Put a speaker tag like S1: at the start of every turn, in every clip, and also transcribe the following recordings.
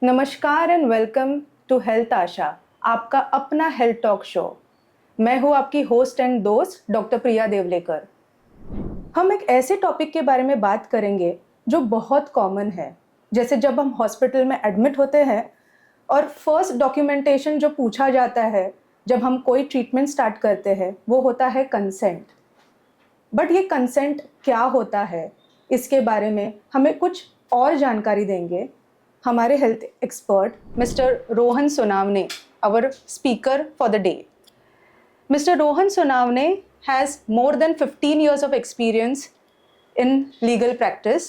S1: नमस्कार and welcome to health Asha, आपका अपना हेल्थ टॉक शो। मैं हूं आपकी होस्ट एंड दोस्त डॉक्टर प्रिया देवलेकर। हम एक ऐसे टॉपिक के बारे में बात करेंगे जो बहुत कॉमन है। जैसे जब हम हॉस्पिटल में एडमिट होते हैं और फर्स्ट डॉक्यूमेंटेशन जो पूछा जाता है जब हम कोई ट्रीटमेंट स्टार्ट करते हैं वो होता है कंसेंट। बट ये कंसेंट क्या होता है, इसके बारे में हमें कुछ और जानकारी देंगे हमारे health expert mister Rohan Sonawane, our speaker for the day. Mr. Rohan Sonavne has more than 15 years of experience in legal practice,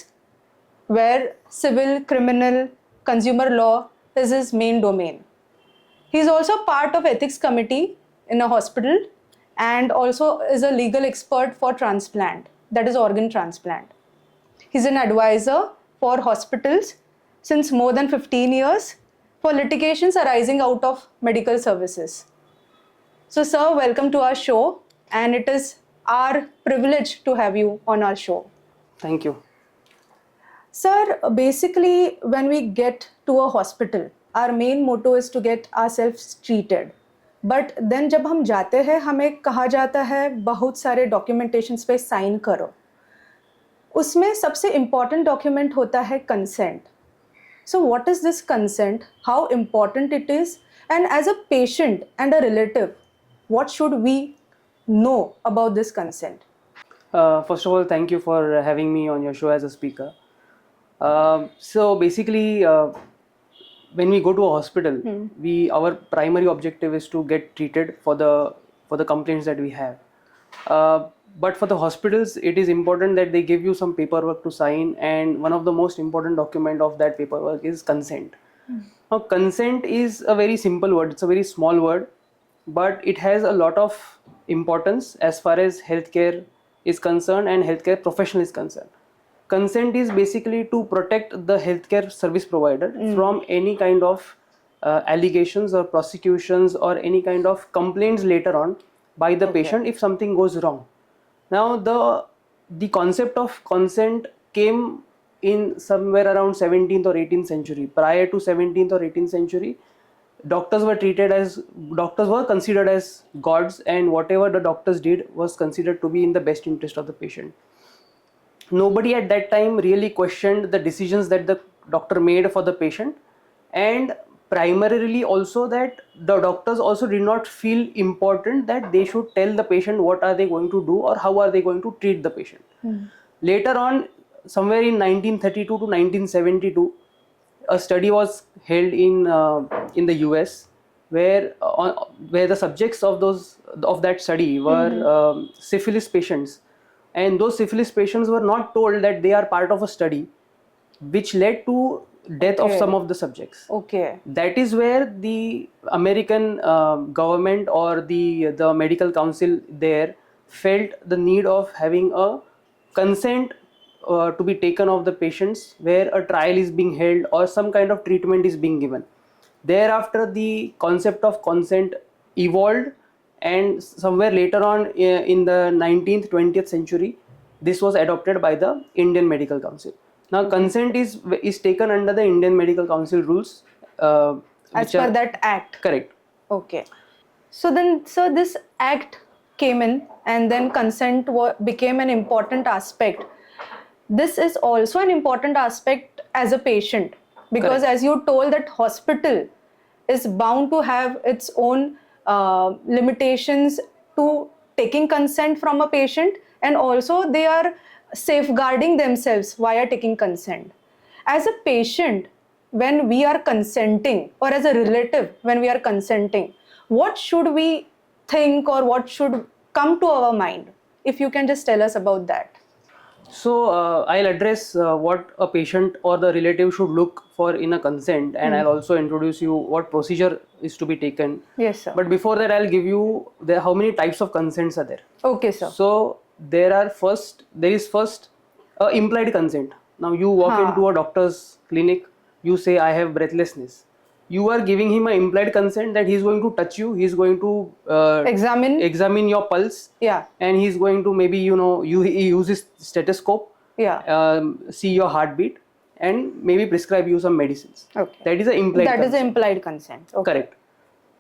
S1: where civil, criminal, consumer law is his main domain. He is also part of ethics committee in a hospital and also is a legal expert for transplant, that is organ transplant. He's an advisor for hospitals since more than 15 years for litigations arising out of medical services. So sir, welcome to our show, and it is our privilege to have you on our show.
S2: Thank you.
S1: Sir, basically when we get to a hospital, our main motto is to get ourselves treated. But then जब हम जाते हैं हमें कहा जाता है बहुत सारे डॉक्यूमेंटेशंस पे साइन करो। उसमें सबसे इम्पॉर्टेंट डॉक्यूमेंट होता है consent. So what is this consent? How important it is? And as a patient and a relative, what should we know about this consent?
S2: First of all, thank you for having me on your show as a speaker. So basically, when we go to a hospital, our primary objective is to get treated for the complaints that we have. But for the hospitals, it is important that they give you some paperwork to sign, and one of the most important document of that paperwork is consent. Now, consent is a very simple word. It's a very small word, but it has a lot of importance as far as healthcare is concerned and healthcare professional is concerned. Consent is basically to protect the healthcare service provider from any kind of allegations or prosecutions or any kind of complaints later on by the patient if something goes wrong. Now the concept of consent came in somewhere around 17th or 18th century. Prior to 17th or 18th century, doctors were considered as gods, and whatever the doctors did was considered to be in the best interest of the patient. Nobody at that time really questioned the decisions that the doctor made for the patient, and primarily also that the doctors also did not feel important that they should tell the patient what are they going to do or how are they going to treat the patient. Later on, somewhere in 1932 to 1972, a study was held in the US where the subjects of that study were syphilis patients, and those syphilis patients were not told that they are part of a study, which led to death of some of the subjects. That is where the American government or the medical council there felt the need of having a consent to be taken of the patients, where a trial is being held or some kind of treatment is being given. Thereafter, the concept of consent evolved, and somewhere later on in the 19th 20th century, this was adopted by the Indian Medical Council. Now consent is taken under the Indian Medical Council rules
S1: as per that act.
S2: Correct.
S1: Okay. So then, so this act came in, and then consent became an important aspect. This is also an important aspect as a patient, because as you told that hospital is bound to have its own limitations to taking consent from a patient, and also they are safeguarding themselves via taking consent. As a patient, when we are consenting, or as a relative when we are consenting, what should we think or what should come to our mind? If you can just tell us about that.
S2: So I'll address what a patient or the relative should look for in a consent, and I'll also introduce you what procedure is to be taken.
S1: Yes, sir.
S2: But before that, I'll give you how many types of consents are there.
S1: Okay, sir.
S2: So there is first implied consent. Now you walk into a doctor's clinic, you say I have breathlessness. You are giving him an implied consent that he's going to touch you, he's going to examine your pulse, and he's going to maybe he uses stethoscope, see your heartbeat, and maybe prescribe you some medicines.
S1: Okay.
S2: That is an implied
S1: That is
S2: consent.
S1: the implied consent. Okay.
S2: Correct.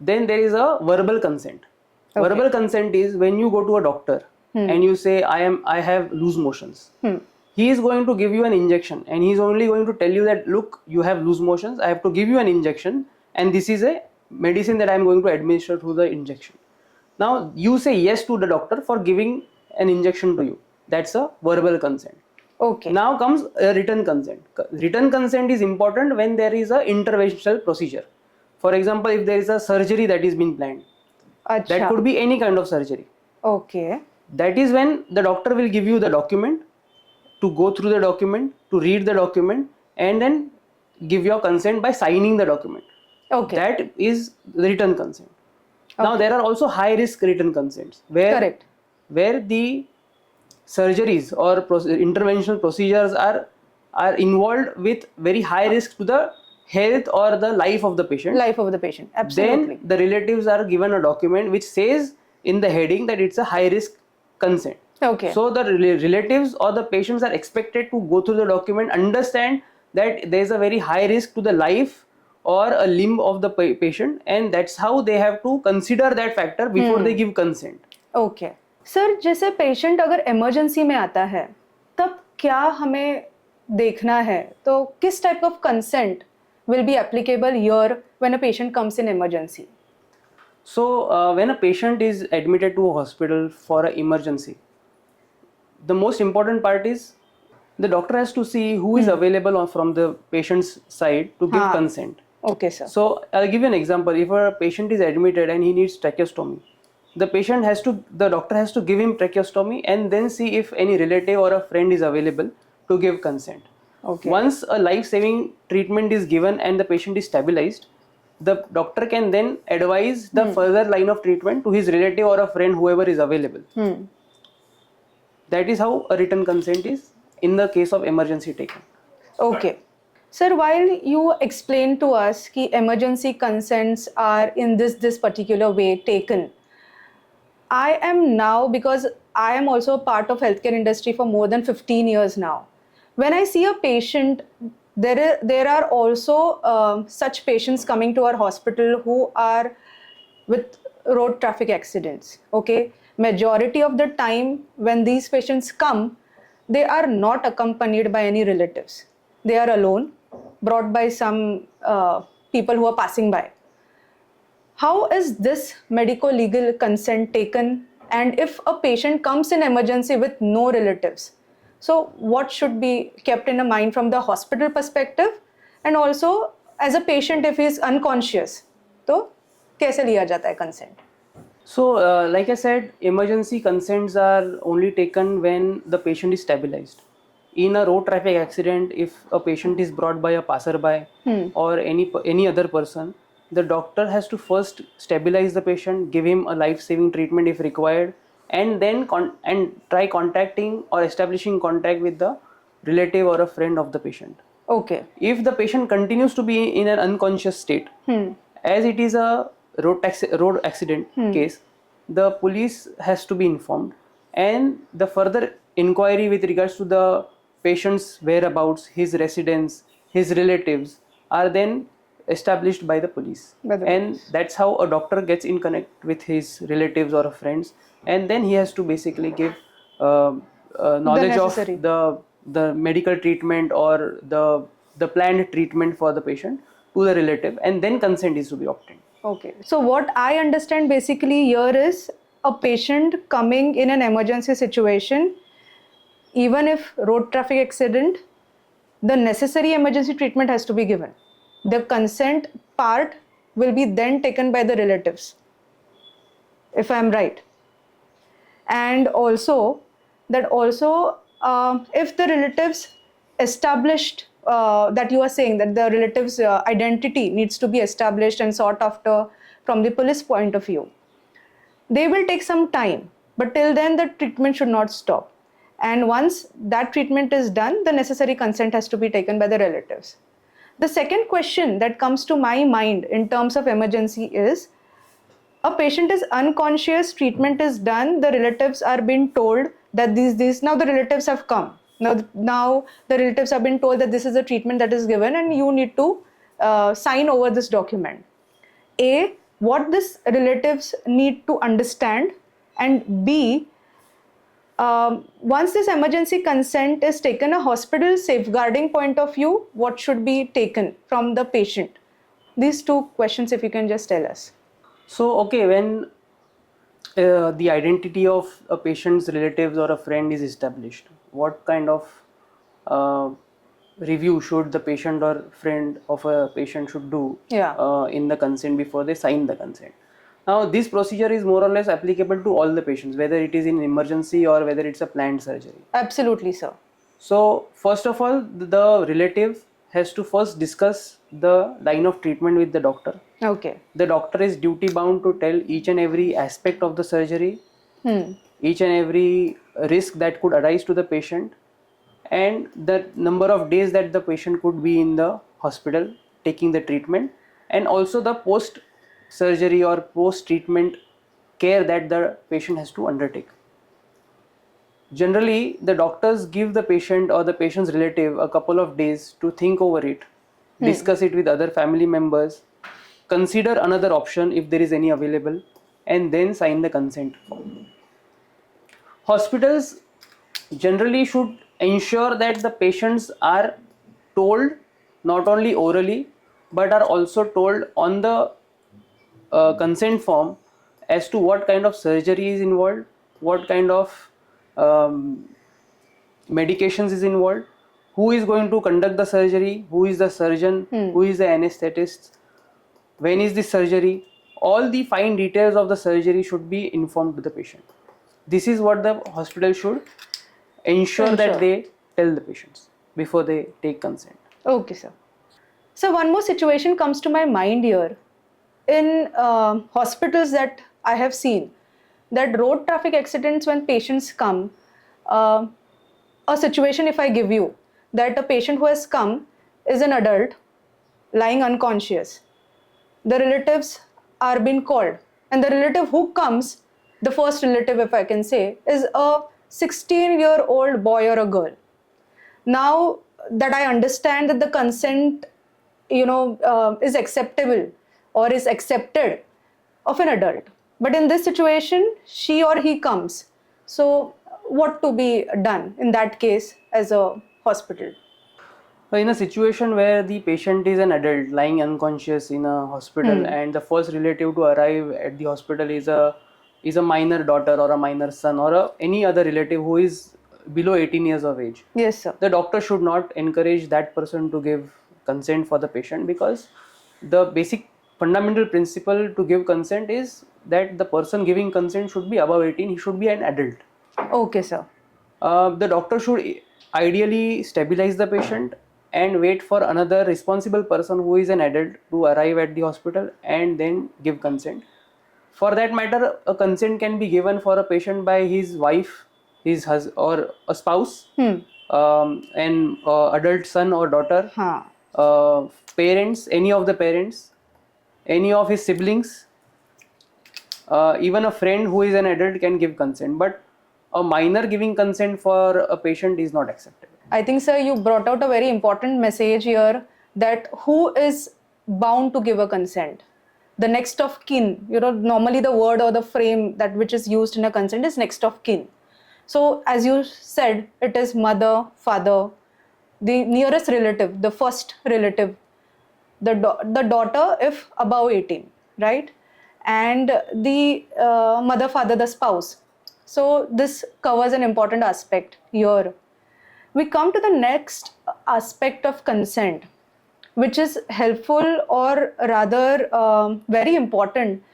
S2: Then there is a verbal consent.
S1: Okay.
S2: Verbal consent is when you go to a doctor and you say, I have loose motions. He is going to give you an injection, and he is only going to tell you that, look, you have loose motions, I have to give you an injection, and this is a medicine that I am going to administer through the injection. Now you say yes to the doctor for giving an injection to you. That's a verbal consent.
S1: Okay.
S2: Now comes a written consent. Written consent is important when there is a interventional procedure. For example, if there is a surgery that is being planned,
S1: Acha.
S2: that could be any kind of surgery.
S1: Okay.
S2: That is when the doctor will give you the document, to go through the document, to read the document, and then give your consent by signing the document.
S1: Okay.
S2: That is the written consent. Now there are also high risk written consents
S1: Correct.
S2: where the surgeries or interventional procedures are involved with very high risk to the health or the life of the patient.
S1: Life of the patient. Absolutely.
S2: Then the relatives are given a document which says in the heading that it's a high risk consent.
S1: Okay.
S2: So the relatives or the patients are expected to go through the document, understand that there is a very high risk to the life or a limb of the patient, and that's how they have to consider that factor before they give consent.
S1: Okay. Sir, जैसे patient अगर emergency में आता है तब क्या हमें देखना है, तो किस type of consent will be applicable here when a patient comes in emergency?
S2: So when a patient is admitted to a hospital for an emergency, the most important part is the doctor has to see who is available from the patient's side to give consent.
S1: Okay, sir.
S2: So I'll give you an example. If a patient is admitted and he needs tracheostomy, the doctor has to give him tracheostomy and then see if any relative or a friend is available to give consent.
S1: Okay.
S2: Once a life-saving treatment is given and the patient is stabilized, the doctor can then advise the further line of treatment to his relative or a friend, whoever is available. That is how a written consent is in the case of emergency taken.
S1: Okay. Sir, while you explain to us कि emergency consents are in this particular way taken, I am now, because I am also a part of healthcare industry for more than 15 years now. When I see a patient, there are also such patients coming to our hospital who are with road traffic accidents. Okay, majority of the time when these patients come, they are not accompanied by any relatives. They are alone, brought by some people who are passing by. How is this medico-legal consent taken? And if a patient comes in emergency with no relatives, so what should be kept in mind from the hospital perspective, and also as a patient if he is unconscious, तो कैसे लिया जाता है consent?
S2: So like I said, emergency consents are only taken when the patient is stabilized. In a road traffic accident, if a patient is brought by a passerby or any other person, the doctor has to first stabilize the patient, give him a life-saving treatment if required, and then try contacting or establishing contact with the relative or a friend of the patient.
S1: Okay.
S2: If the patient continues to be in an unconscious state, as it is a road accident case, the police has to be informed, and the further inquiry with regards to the patient's whereabouts, his residence, his relatives are then established by the police. And that's how a doctor gets in connect with his relatives or friends, and then he has to basically give knowledge of the medical treatment or the planned treatment for the patient to the relative, and then consent is to be obtained.
S1: Okay. So what I understand basically here is a patient coming in an emergency situation, even if road traffic accident, the necessary emergency treatment has to be given. The consent part will be then taken by the relatives, if I am right. And also that if the relatives established that you are saying that the relatives identity needs to be established and sought after from the police point of view, they will take some time, but till then the treatment should not stop. And once that treatment is done, the necessary consent has to be taken by the relatives. The second question that comes to my mind in terms of emergency is, a patient is unconscious, treatment is done, the relatives are being told that these now the relatives have come Now the relatives have been told that this is the treatment that is given and you need to sign over this document. A, what this relatives need to understand, and B, once this emergency consent is taken, a hospital safeguarding point of view, what should be taken from the patient? These two questions, if you can just tell us.
S2: So, okay, when the identity of a patient's relatives or a friend is established, what kind of review should the patient or friend of a patient should do in the consent before they sign the consent? Now, this procedure is more or less applicable to all the patients, whether it is in emergency or whether it's a planned surgery.
S1: Absolutely, sir.
S2: So, first of all, the relative has to first discuss the line of treatment with the doctor.
S1: Okay.
S2: The doctor is duty bound to tell each and every aspect of the surgery, each and every risk that could arise to the patient, and the number of days that the patient could be in the hospital taking the treatment, and also the post surgery or post treatment care that the patient has to undertake. Generally, the doctors give the patient or the patient's relative a couple of days to think over it, discuss it with other family members, consider another option if there is any available, and then sign the consent form. Hospitals generally should ensure that the patients are told not only orally but are also told on the consent form as to what kind of surgery is involved, what kind of medications is involved, who is going to conduct the surgery, who is the surgeon, who is the anesthetist, when is the surgery. All the fine details of the surgery should be informed to the patient. This is what the hospital should ensure that they tell the patients before they take consent.
S1: Okay, sir. So one more situation comes to my mind here. In hospitals that I have seen, that road traffic accidents when patients come, a situation if I give you, that a patient who has come is an adult lying unconscious. The relatives are being called, and the relative who comes, the first relative if I can say, is a 16-year-old boy or a girl. Now that I understand that the consent is acceptable or is accepted of an adult, but in this situation she or he comes, so what to be done in that case as a hospital?
S2: In a situation where the patient is an adult lying unconscious in a hospital and the first relative to arrive at the hospital is a minor daughter or a minor son or any other relative who is below 18 years of age.
S1: Yes, sir.
S2: The doctor should not encourage that person to give consent for the patient, because the basic fundamental principle to give consent is that the person giving consent should be above 18, he should be an adult.
S1: Okay, sir.
S2: The doctor should ideally stabilize the patient and wait for another responsible person who is an adult to arrive at the hospital and then give consent. For that matter, a consent can be given for a patient by his wife, his husband, or a spouse, an adult son or daughter, parents, any of the parents, any of his siblings, even a friend who is an adult can give consent. But a minor giving consent for a patient is not acceptable.
S1: I think, sir, you brought out a very important message here, that who is bound to give a consent. The next of kin, normally the word or the frame that which is used in a consent is next of kin. So as you said, it is mother, father, the nearest relative, the first relative, the daughter if above 18, right? And the mother, father, the spouse. So this covers an important aspect here. We come to the next aspect of consent, which is helpful or rather very important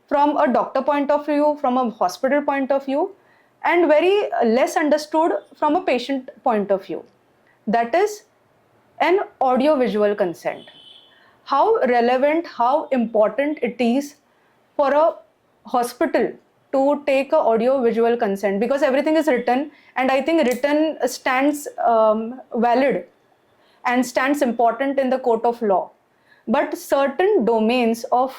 S1: from a doctor point of view, from a hospital point of view, and very less understood from a patient point of view. That is an audio-visual consent. How relevant, how important it is for a hospital to take a audio-visual consent, because everything is written, and I think written stands valid and stands important in the court of law. But certain domains of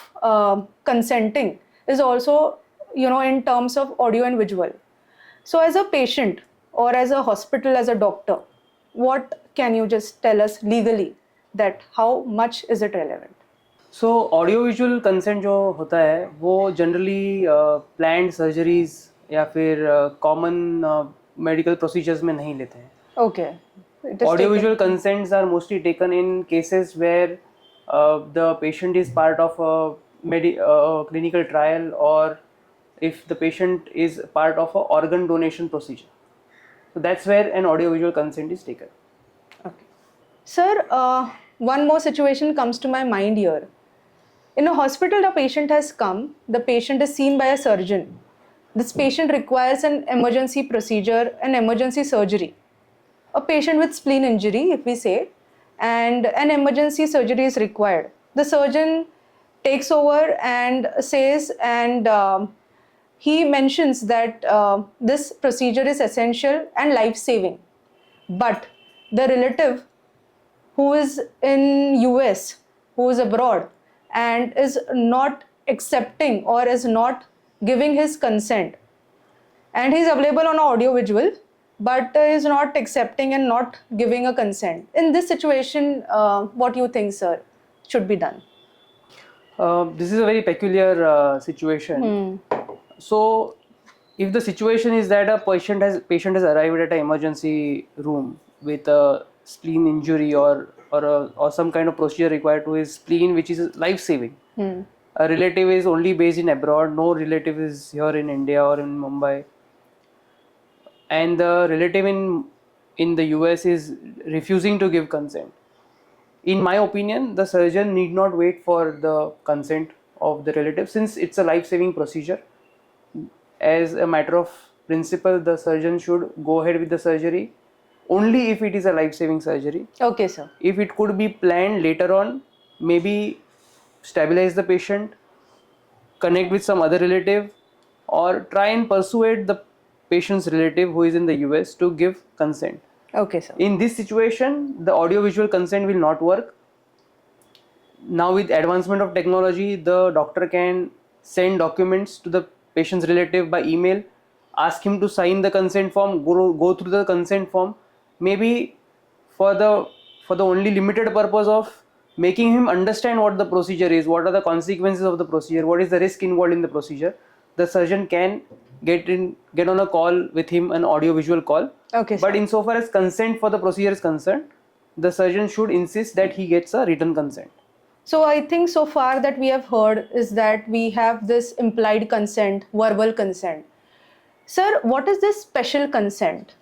S1: consenting is also, in terms of audio and visual. So as a patient, or as a hospital, as a doctor, what can you just tell us legally that how much is it relevant?
S2: So audio visual consent जो होता है वो generally planned surgeries या फिर common medical procedures में नहीं लेते हैं.
S1: Okay. It is
S2: Audio
S1: taken-
S2: visual consents are mostly taken in cases where the patient is part of a clinical trial, or if the patient is part of a organ donation procedure. So that's where an audio visual consent is taken.
S1: Okay. Sir, one more situation comes to my mind here. In a hospital, a patient has come. The patient is seen by a surgeon. This patient requires an emergency procedure, an emergency surgery. A patient with spleen injury, if we say, and an emergency surgery is required. The surgeon takes over and says, and he mentions that this procedure is essential and life-saving. But the relative who is in US, who is abroad, and is not accepting or is not giving his consent, and he is available on audio visual, but is not accepting and not giving a consent. In this situation, what do you think, sir, should be done?
S2: This is a very peculiar situation. So if the situation is that a patient has arrived at an emergency room with a spleen injury or some kind of procedure required to his spleen, which is life saving. A relative is only based in abroad, no relative is here in India or in Mumbai, and the relative in the US is refusing to give consent. In my opinion, the surgeon need not wait for the consent of the relative, since it's a life saving procedure. As a matter of principle, the surgeon should go ahead with the surgery only if it is a life saving surgery.
S1: Okay, sir.
S2: If it could be planned later on, maybe stabilize the patient, connect with some other relative, or try and persuade the patient's relative who is in the US to give consent.
S1: Okay, sir.
S2: In this situation, the audio visual consent will not work. Now with advancement of technology, the doctor can send documents to the patient's relative by email, ask him to sign the consent form, go through the consent form, maybe for the only limited purpose of making him understand what the procedure is, what are the consequences of the procedure, what is the risk involved in the procedure. The surgeon can get on a call with him, an audio visual call.
S1: Okay, sir.
S2: But insofar as consent for the procedure is concerned, the surgeon should insist that he gets a written consent.
S1: So I think so far that we have heard is that we have this implied consent, verbal consent. Sir, what is this special consent?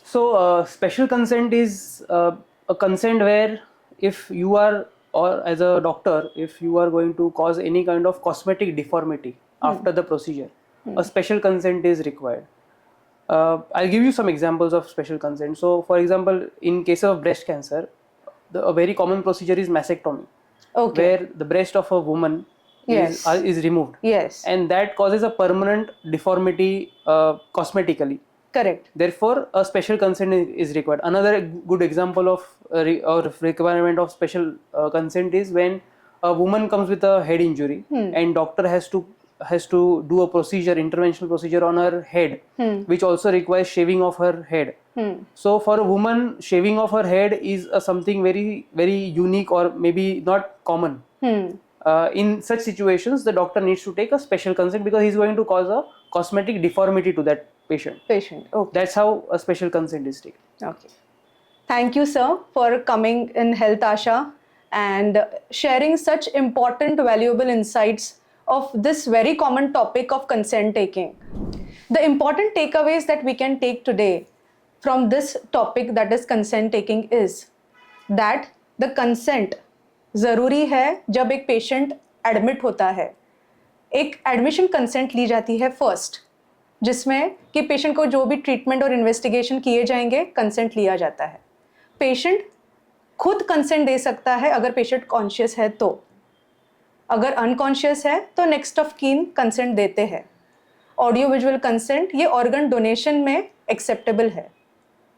S2: So special consent is a consent where if you are, or as a doctor, if you are going to cause any kind of cosmetic deformity after the procedure, a special consent is required. I'll give you some examples of special consent. So for example, in case of breast cancer, a very common procedure is mastectomy,
S1: Okay.
S2: where the breast of a woman
S1: Yes.
S2: is removed,
S1: Yes.
S2: and that causes a permanent deformity cosmetically.
S1: Correct.
S2: Therefore, a special consent is required. Another good example of or requirement of special consent is when a woman comes with a head injury and doctor has to do a procedure, interventional procedure on her head, which also requires shaving of her head. So for a woman, shaving of her head is something very, very unique or maybe not common. In such situations, the doctor needs to take a special consent because he's going to cause a cosmetic deformity to that patient.
S1: Okay.
S2: That's how a special consent is taken.
S1: Okay. Thank you, sir, for coming in Health Asha and sharing such important, valuable insights of this very common topic of consent taking. The important takeaways that we can take today from this topic, that is consent taking, is that the consent ज़रूरी है जब एक patient admit होता है. एक admission consent ली जाती है first, जिसमें कि पेशेंट को जो भी ट्रीटमेंट और इन्वेस्टिगेशन किए जाएंगे कंसेंट लिया जाता है. पेशेंट खुद कंसेंट दे सकता है अगर पेशेंट कॉन्शियस है तो. अगर अनकॉन्शियस है तो नेक्स्ट ऑफ कीन कंसेंट देते हैं. ऑडियो विजुअल कंसेंट ये ऑर्गन डोनेशन में एक्सेप्टेबल है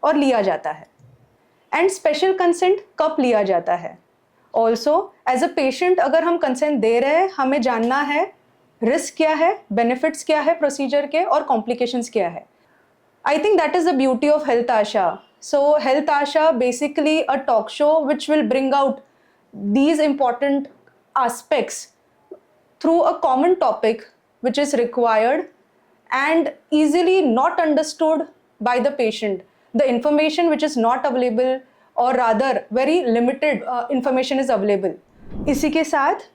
S1: और लिया जाता है. एंड स्पेशल कंसेंट कब लिया जाता है? ऑल्सो एज अ पेशेंट अगर हम कंसेंट दे रहे हैं, हमें जानना है रिस्क क्या है, बेनिफिट्स क्या है प्रोसीजर के और कॉम्प्लिकेशंस क्या है. I think that is the beauty of Health Asha. So, Health Asha basically a talk show which will bring out these important aspects through a common topic which is required and easily not understood by the patient. The information which is not available, or rather very limited information is available. इसी के साथ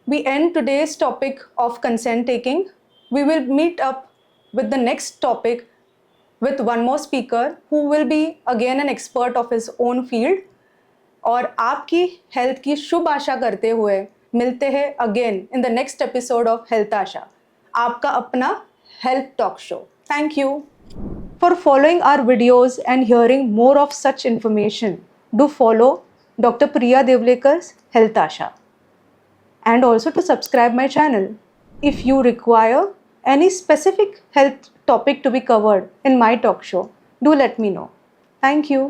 S1: we end today's topic of consent taking. We will meet up with the next topic with one more speaker who will be again an expert of his own field. और आपकी health की शुभ आशा करते हुए मिलते हैं again in the next episode of health Asha, आपका अपना health talk show. Thank you for following our videos and hearing more of such information. Do follow doctor Priya Devlekar's health Asha and also to subscribe my channel. If you require any specific health topic to be covered in my talk show, do let me know. Thank you.